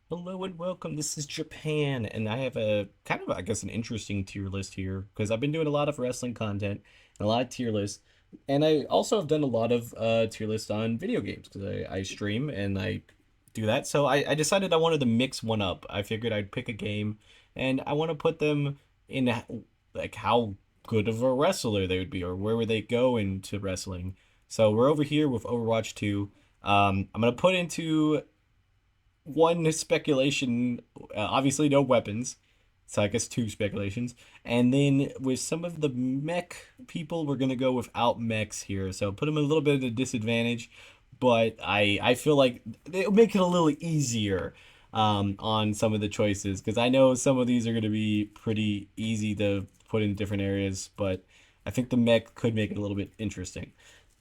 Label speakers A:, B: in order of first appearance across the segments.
A: Hello and welcome. This is Japan, and I have a kind of, I guess, an interesting tier list here because I've been doing a lot of wrestling content and a lot of tier lists, and I also have done a lot of tier lists on video games because I stream and I do that. So I decided I wanted to mix one up. I figured I'd pick a game, and I want to put them in like how good of a wrestler they would be, or where would they go into wrestling. So we're over here with Overwatch 2. I'm gonna put into one speculation, obviously no weapons, so I guess two speculations, and then with some of the mech people, we're gonna go without mechs here, so put them a little bit at a disadvantage, but I feel like it'll make it a little easier on some of the choices because I know some of these are gonna be pretty easy to put in different areas, but I think the mech could make it a little bit interesting.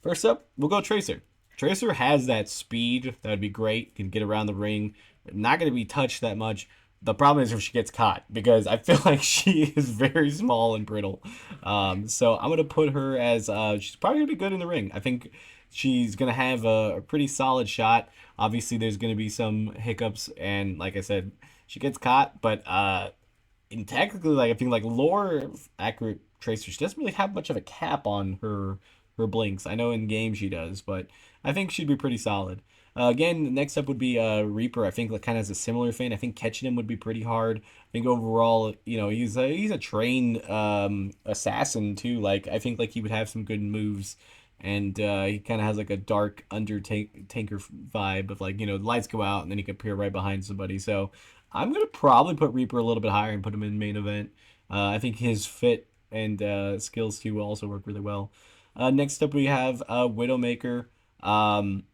A: First up, we'll go Tracer. Tracer has that speed. That would be great. Can get around the ring. Not going to be touched that much. The problem is if she gets caught because I feel like she is very small and brittle. So I'm going to put her as she's probably going to be good in the ring. I think she's going to have a pretty solid shot. Obviously, there's going to be some hiccups. And like I said, she gets caught. But in technically, like I think like lore accurate Tracer, she doesn't really have much of a cap on her blinks. I know in game she does, but I think she'd be pretty solid. Again, next up would be Reaper. I think like kind of has a similar thing. I think catching him would be pretty hard. I think overall, he's a trained assassin too. Like I think like he would have some good moves, and he kind of has like a dark Undertaker vibe of like lights go out and then he could appear right behind somebody. So I'm gonna probably put Reaper a little bit higher and put him in main event. I think his fit and skills too will also work really well. Next up, we have Widowmaker. Um,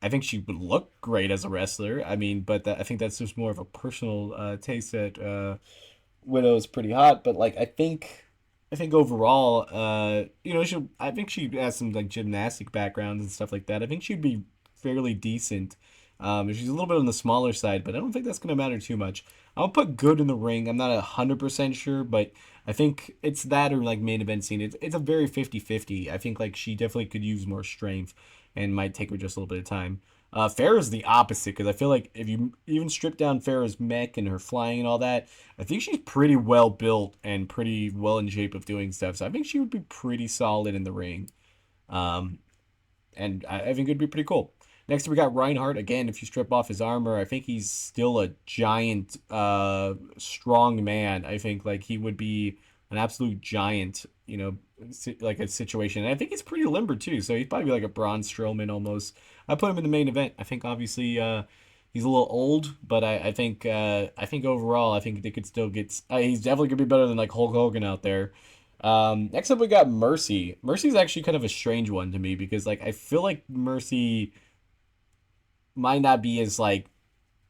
A: I think she would look great as a wrestler. I mean, but I think that's just more of a personal taste that Widow's pretty hot. But like, I think overall, I think she has some like gymnastic backgrounds and stuff like that. I think she'd be fairly decent. She's a little bit on the smaller side, but I don't think that's gonna matter too much. I'll put good in the ring. I'm not 100% sure, but I think it's that or like main event scene. It's a very 50-50. I think like she definitely could use more strength and might take her just a little bit of time. Farrah's the opposite because I feel like if you even strip down Farrah's mech and her flying and all that, I think she's pretty well built and pretty well in shape of doing stuff. So I think she would be pretty solid in the ring. Um, and I think it'd be pretty cool. Next, we got Reinhardt. Again, if you strip off his armor, I think he's still a giant, strong man. I think like he would be an absolute giant, like a situation. And I think he's pretty limber too, so he'd probably be like a Braun Strowman almost. I put him in the main event. I think obviously he's a little old, but I think overall I think they could still get. He's definitely gonna be better than like Hulk Hogan out there. Next up, we got Mercy. Mercy's actually kind of a strange one to me because, like, I feel like Mercy might not be as like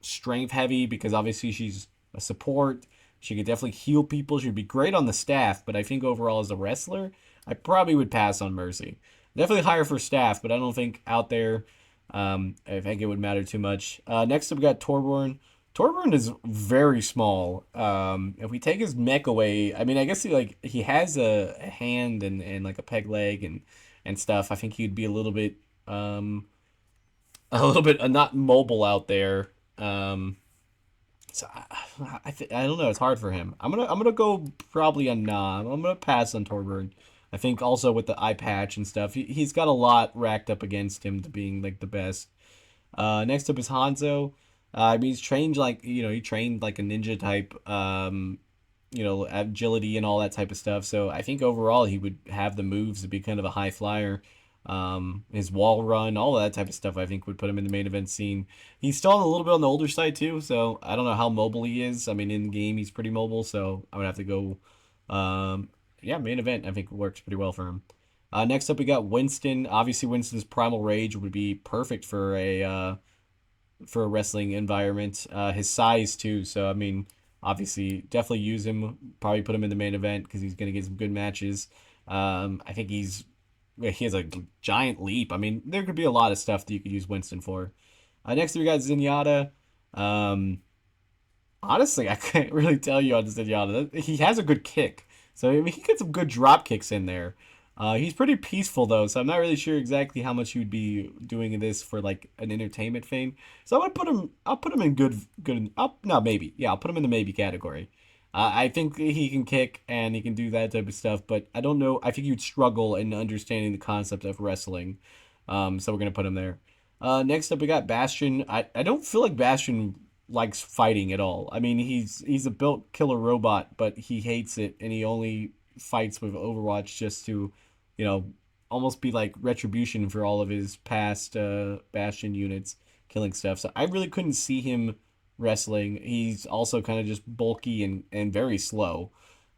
A: strength heavy because obviously she's a support. She could definitely heal people. She'd be great on the staff, but I think overall as a wrestler, I probably would pass on Mercy. Definitely higher for staff, but I don't think out there. I think it would matter too much. Next up, we got Torborn. Torborn is very small. If we take his mech away, I mean, I guess he has a hand and like a peg leg and stuff. I think he'd be um, a little bit not mobile out there. So I don't know. It's hard for him. I'm gonna go probably a nah. I'm gonna pass on Torburn. I think also with the eye patch and stuff, he's got a lot racked up against him to being like the best. Next up is Hanzo. I mean, he's trained like he trained like a ninja type. Agility and all that type of stuff. So I think overall he would have the moves to be kind of a high flyer. His wall run, all of that type of stuff, I think would put him in the main event scene. He's still a little bit on the older side too, so I don't know how mobile he is. I mean, in game he's pretty mobile, so I would have to go. Yeah, main event I think works pretty well for him. Next up we got Winston. Obviously, Winston's primal rage would be perfect for a wrestling environment. His size too, so I mean, obviously, definitely use him. Probably put him in the main event because he's gonna get some good matches. I think he has a giant leap. I mean, there could be a lot of stuff that you could use Winston for. Next, we got Zenyatta. Um, Honestly, I can't really tell you on Zenyatta. He has a good kick, so I mean, he gets some good drop kicks in there. He's pretty peaceful though, so I'm not really sure exactly how much he would be doing this for like an entertainment thing. So I'm gonna put him. I'll put him in good. No, maybe. Yeah, I'll put him in the maybe category. I think he can kick and he can do that type of stuff, but I don't know. I think you'd struggle in understanding the concept of wrestling. So we're gonna put him there. Next up, we got Bastion. I don't feel like Bastion likes fighting at all. I mean, he's a built killer robot, but he hates it, and he only fights with Overwatch just to, you know, almost be like retribution for all of his past Bastion units killing stuff. So I really couldn't see him wrestling. He's also kind of just bulky and very slow.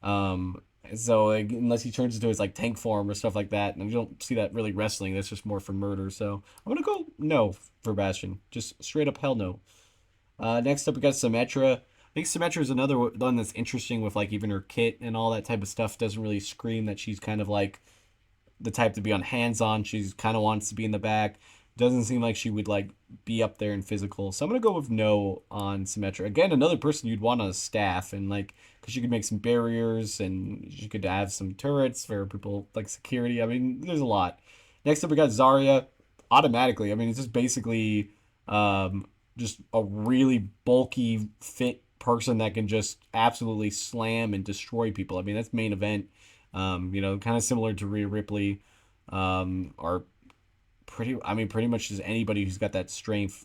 A: So like, unless he turns into his like tank form or stuff like that, and I don't see that really wrestling. That's just more for murder. So I'm gonna go no for Bastion. Just straight up hell no. Next up, we got Symmetra. I think Symmetra is another one that's interesting with like even her kit and all that type of stuff. Doesn't really scream that she's kind of like the type to be on hands on. She's kind of wants to be in the back. Doesn't seem like she would like be up there in physical. So I'm gonna go with no on Symmetra. Again, another person you'd want on a staff and like because she could make some barriers and she could have some turrets for people like security. I mean, there's a lot. Next up, we got Zarya. Automatically, I mean, it's just basically just a really bulky, fit person that can just absolutely slam and destroy people. I mean, that's main event. Kind of similar to Rhea Ripley, or pretty much just anybody who's got that strength.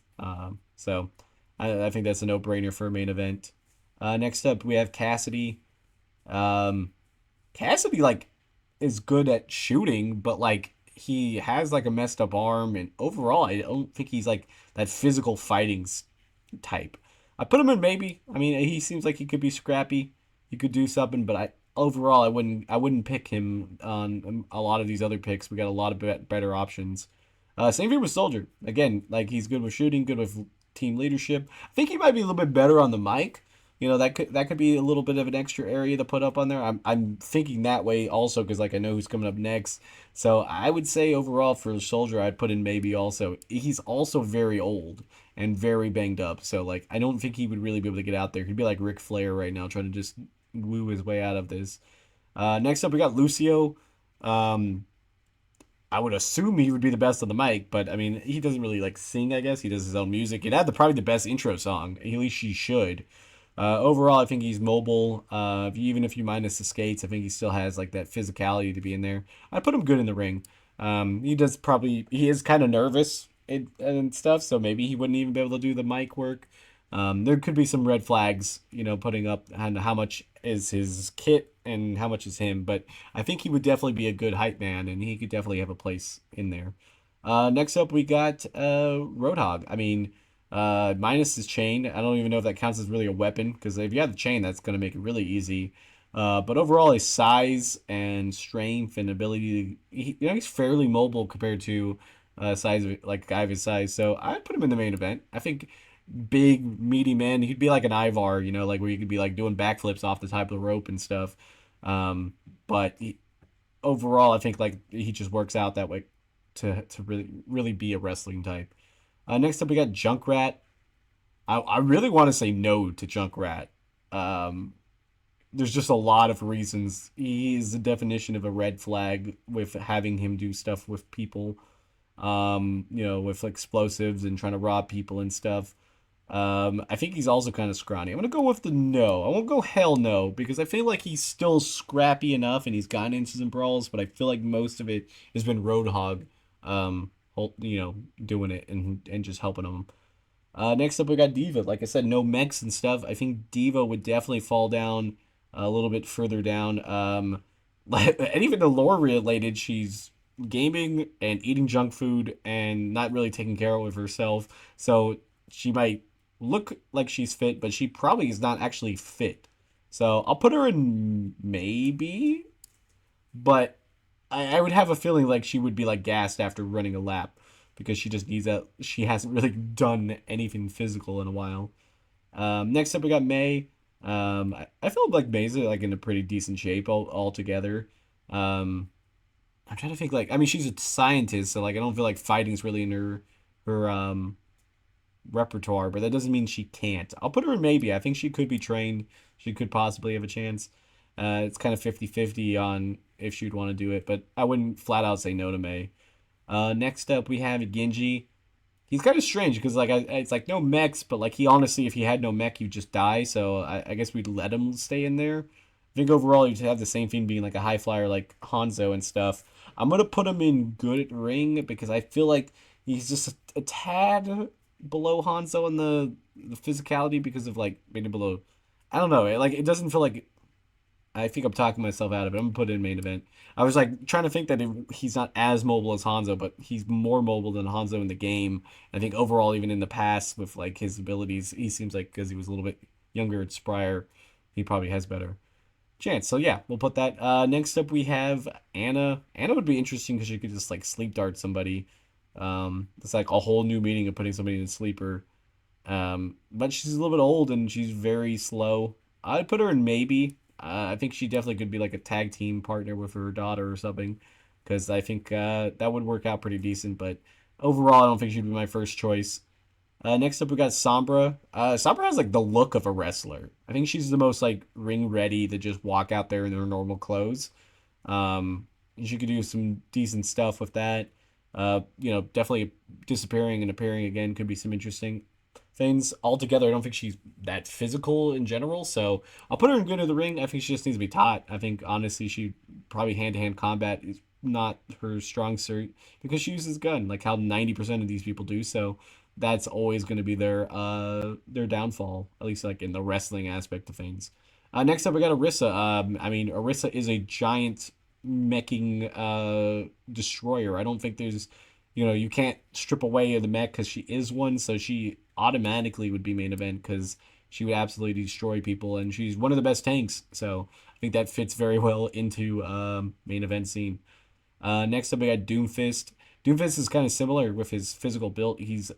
A: So I think that's a no-brainer for a main event. Next up, we have Cassidy. Um, Cassidy like is good at shooting, but like he has like a messed up arm, and overall, I don't think he's like that physical fighting type. I put him in maybe. I mean, he seems like he could be scrappy. He could do something, but I wouldn't pick him on a lot of these other picks. We got a lot of better options. Same here with Soldier. Again, like he's good with shooting, good with team leadership. I think he might be a little bit better on the mic. That could be a little bit of an extra area to put up on there. I'm thinking that way also because like I know who's coming up next. So I would say overall for Soldier, I'd put in maybe also. He's also very old and very banged up. So like I don't think he would really be able to get out there. He'd be like Ric Flair right now, trying to just woo his way out of this. Next up, we got Lucio. Um, I would assume he would be the best on the mic, but I mean, he doesn't really like sing. I guess he does his own music. He'd have probably the best intro song. At least he should. Overall, I think he's mobile. Even if you minus the skates, I think he still has like that physicality to be in there. I put him good in the ring. He is kind of nervous and stuff, so maybe he wouldn't even be able to do the mic work. There could be some red flags, putting up on how much is his kit and how much is him, but I think he would definitely be a good hype man, and he could definitely have a place in there. Next up, we got Roadhog. I mean, minus his chain. I don't even know if that counts as really a weapon, because if you have the chain, that's going to make it really easy. But overall, his size and strength and ability, he's fairly mobile compared to size of, like a guy of his size. So I'd put him in the main event. I think big, meaty man. He'd be like an Ivar, like where you could be like doing backflips off the top of the rope and stuff. But overall, I think like he just works out that way to really be a wrestling type. Next up, we got Junkrat. I really want to say no to Junkrat. Um, there's just a lot of reasons. He's the definition of a red flag with having him do stuff with people, with explosives and trying to rob people and stuff. I think he's also kind of scrawny. I'm gonna go with the no. I won't go hell no because I feel like he's still scrappy enough and he's gotten into some brawls, but I feel like most of it has been Roadhog, doing it and just helping him. Next up, we got Diva. Like I said, no mechs and stuff. I think Diva would definitely fall down a little bit further down. And even the lore related, she's gaming and eating junk food and not really taking care of herself. So she might look like she's fit, but she probably is not actually fit. So I'll put her in maybe, but I would have a feeling like she would be like gassed after running a lap because she just needs that. She hasn't really done anything physical in a while. Next up, we got May. I feel like May's like in a pretty decent shape altogether. Um, I'm trying to think like I mean she's a scientist, so like I don't feel like fighting's really in her repertoire, but that doesn't mean she can't. I'll put her in maybe. I think she could be trained. She could possibly have a chance. It's kind of 50-50 on if she'd want to do it, but I wouldn't flat out say no to May. Next up we have Genji. He's kind of strange because like it's like no mechs, but like he honestly, if he had no mech, he'd just die. So I guess we'd let him stay in there. I think overall you'd have the same thing being like a high flyer like Hanzo and stuff. I'm gonna put him in good at ring because I feel like he's just a tad below Hanzo in the physicality because of like maybe below. I don't know. Like it doesn't feel like I think I'm talking myself out of it. I'm gonna put it in main event. I was like trying to think that he's not as mobile as Hanzo, but he's more mobile than Hanzo in the game. I think overall, even in the past, with like his abilities, he seems like because he was a little bit younger at Sprier, he probably has better chance. So yeah, we'll put that. Next up, we have Anna. Anna would be interesting because she could just like sleep dart somebody. It's like a whole new meaning of putting somebody in a sleeper. But she's a little bit old and she's very slow. I'd put her in maybe. I think she definitely could be like a tag team partner with her daughter or something, because I think that would work out pretty decent. But overall, I don't think she'd be my first choice. Next up, we got Sombra. Sombra has like the look of a wrestler. I think she's the most like ring ready to just walk out there in her normal clothes. She could do some decent stuff with that. Definitely disappearing and appearing again could be some interesting things. Altogether, I don't think she's that physical in general, so I'll put her in good in the ring. I think she just needs to be taught. I think honestly, she probably hand to hand combat is not her strong suit because she uses gun, like how 90% of these people do. So that's always going to be their downfall, at least like in the wrestling aspect of things. Next up, we got Orisa. Orisa is a giant meching destroyer. I don't think there's, you can't strip away the mech because she is one, so she automatically would be main event because she would absolutely destroy people, and she's one of the best tanks. So I think that fits very well into main event scene. Next up, we got Doomfist. Doomfist is kind of similar with his physical build. He's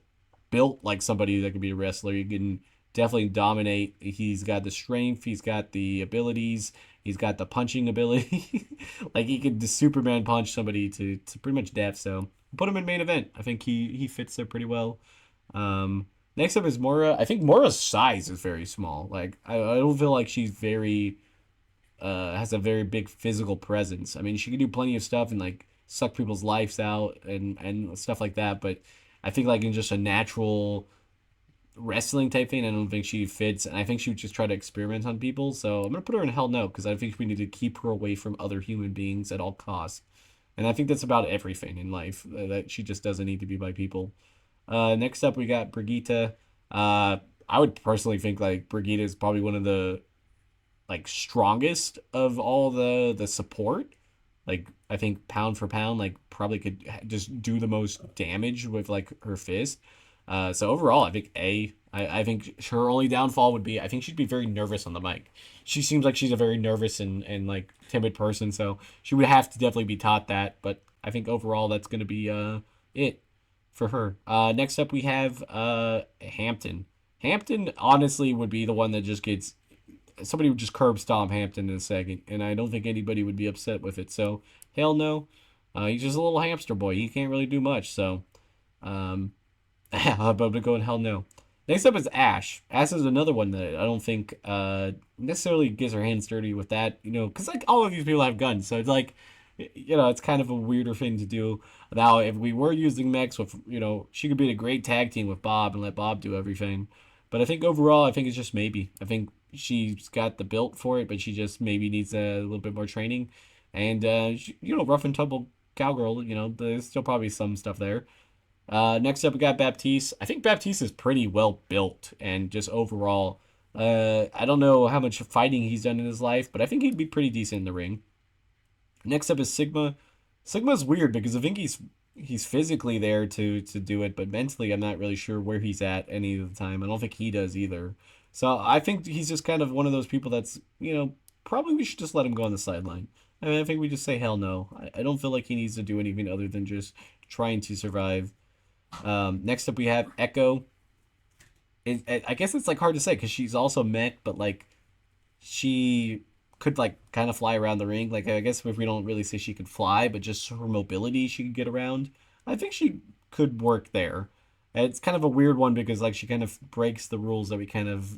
A: built like somebody that could be a wrestler. He can definitely dominate. He's got the strength. He's got the abilities. He's got the punching ability. Like he could just Superman punch somebody to pretty much death. So put him in main event. I think he fits there pretty well. Next up is Mora. I think Mora's size is very small. Like I don't feel like she's very has a very big physical presence. I mean, she can do plenty of stuff and like suck people's lives out and stuff like that. But I think like in just a natural wrestling type thing, I don't think she fits. And I think she would just try to experiment on people. So I'm gonna put her in hell no because I think we need to keep her away from other human beings at all costs. And I think that's about everything in life that she just doesn't need to be by people. Next up, we got Brigitte. I would personally think like Brigitte is probably one of the like strongest of all the support. Like I think pound for pound, like probably could just do the most damage with like her fist. So overall, I think I think her only downfall would be I think she'd be very nervous on the mic. She seems like she's a very nervous and like timid person, so she would have to definitely be taught that. But I think overall that's gonna be it for her. Next up we have Hampton. Hampton honestly would be the one that just gets somebody would just curb stomp Hampton in a second, and I don't think anybody would be upset with it. So hell no. He's just a little hamster boy. He can't really do much. So I'm gonna go in hell no. Next up is Ash. Ash is another one that I don't think necessarily gets her hands dirty with that, because like all of these people have guns, so it's like, it's kind of a weirder thing to do. Now, if we were using mechs with, she could be a great tag team with Bob and let Bob do everything. But I think overall, I think it's just maybe. I think she's got the built for it, but she just maybe needs a little bit more training. And, rough and tumble cowgirl, there's still probably some stuff there. Next up, we got Baptiste. I think Baptiste is pretty well built and just overall. I don't know how much fighting he's done in his life, but I think he'd be pretty decent in the ring. Next up is Sigma. Sigma's weird because I think he's physically there to do it, but mentally I'm not really sure where he's at any of the time. I don't think he does either. So I think he's just kind of one of those people that's, probably we should just let him go on the sideline. I mean, I think we just say hell no. I don't feel like he needs to do anything other than just trying to survive. Next up we have Echo. I guess it's like hard to say because she's also mech, but like she could like kind of fly around the ring. Like I guess if we don't really say she could fly, but just her mobility, she could get around. I think she could work there. It's kind of a weird one because like she kind of breaks the rules that we kind of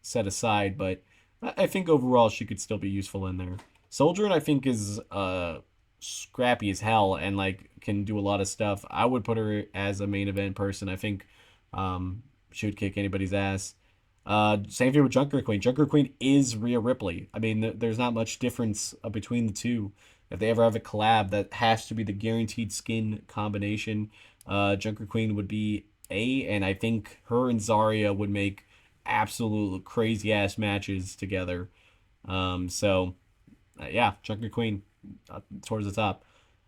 A: set aside. But I think overall she could still be useful in there. Soldier, I think, is scrappy as hell and like can do a lot of stuff. I would put her as a main event person. I think she would kick anybody's ass. Same thing with Junker Queen. Junker Queen is Rhea Ripley. I mean, there's not much difference between the two. If they ever have a collab, that has to be the guaranteed skin combination. Junker Queen would be A, and I think her and Zarya would make absolute crazy ass matches together. Yeah, Junker Queen towards the top.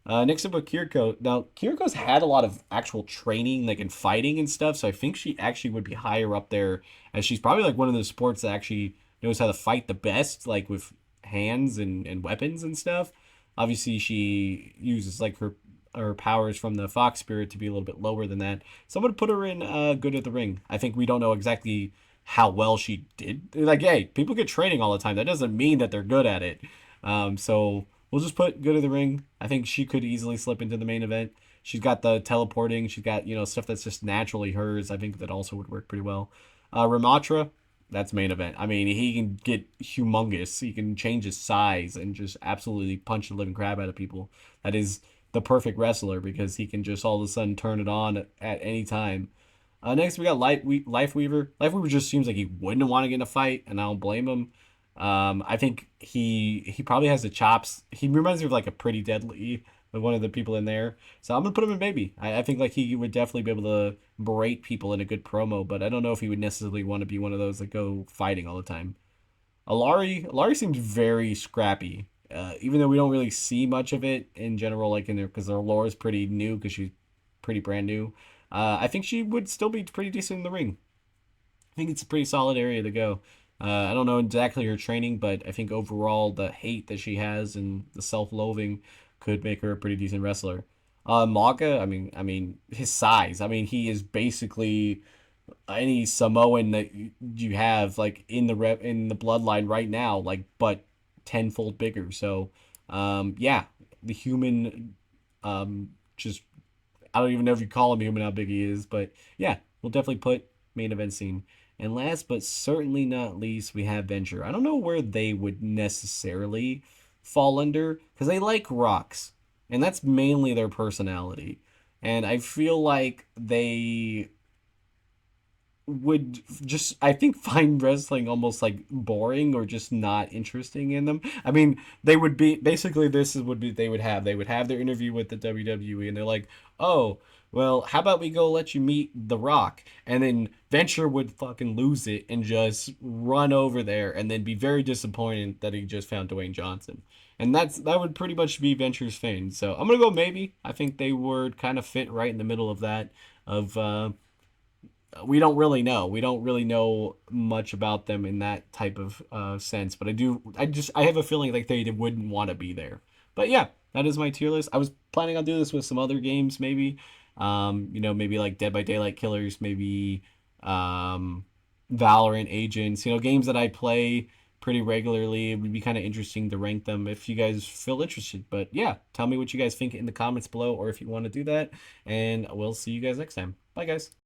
A: Next up with Kiriko. Now, Kiriko's had a lot of actual training, like in fighting and stuff, so I think she actually would be higher up there, as she's probably like one of the sports that actually knows how to fight the best, like with hands and weapons and stuff. Obviously, she uses like her powers from the Fox Spirit to be a little bit lower than that. So I'm gonna put her in good at the ring. I think we don't know exactly how well she did. Like, hey, people get training all the time. That doesn't mean that they're good at it. So we'll just put good at the ring. I think she could easily slip into the main event. She's got the teleporting. She's got, stuff that's just naturally hers. I think that also would work pretty well. Ramatra, that's main event. I mean, he can get humongous. He can change his size and just absolutely punch the living crap out of people. That is the perfect wrestler because he can just all of a sudden turn it on at any time. Next, we got Life Weaver. Life Weaver just seems like he wouldn't want to get in a fight, and I don't blame him. I think he probably has the chops. He reminds me of like a Pretty Deadly, like one of the people in there. So I'm gonna put him in baby. I think like he would definitely be able to berate people in a good promo, but I don't know if he would necessarily want to be one of those that go fighting all the time. Alari seems very scrappy. Even though we don't really see much of it in general, like in there, because their lore is pretty new, because she's pretty brand new. I think she would still be pretty decent in the ring. I think it's a pretty solid area to go. I don't know exactly her training, but I think overall the hate that she has and the self-loathing could make her a pretty decent wrestler. Maka, I mean, his size. I mean, he is basically any Samoan that you have like in the bloodline right now, like but tenfold bigger. So, yeah, the human, just I don't even know if you call him human how big he is, but yeah, we'll definitely put main event scene. And last but certainly not least, we have Venture. I don't know where they would necessarily fall under because they like rocks, and that's mainly their personality. And I feel like they would just I think find wrestling almost like boring or just not interesting in them. I mean, they would be basically this is would be they would have their interview with the WWE and they're like, "Oh, well, how about we go let you meet The Rock?" And then Venture would fucking lose it and just run over there and then be very disappointed that he just found Dwayne Johnson. And that would pretty much be Venture's fame. So I'm gonna go maybe. I think they would kind of fit right in the middle of that of we don't really know. We don't really know much about them in that type of sense. But I do. I have a feeling like they wouldn't want to be there. But yeah, that is my tier list. I was planning on doing this with some other games, maybe. Maybe like Dead by Daylight Killers, maybe Valorant Agents. Games that I play pretty regularly. It would be kind of interesting to rank them if you guys feel interested. But yeah, tell me what you guys think in the comments below, or if you want to do that. And we'll see you guys next time. Bye, guys.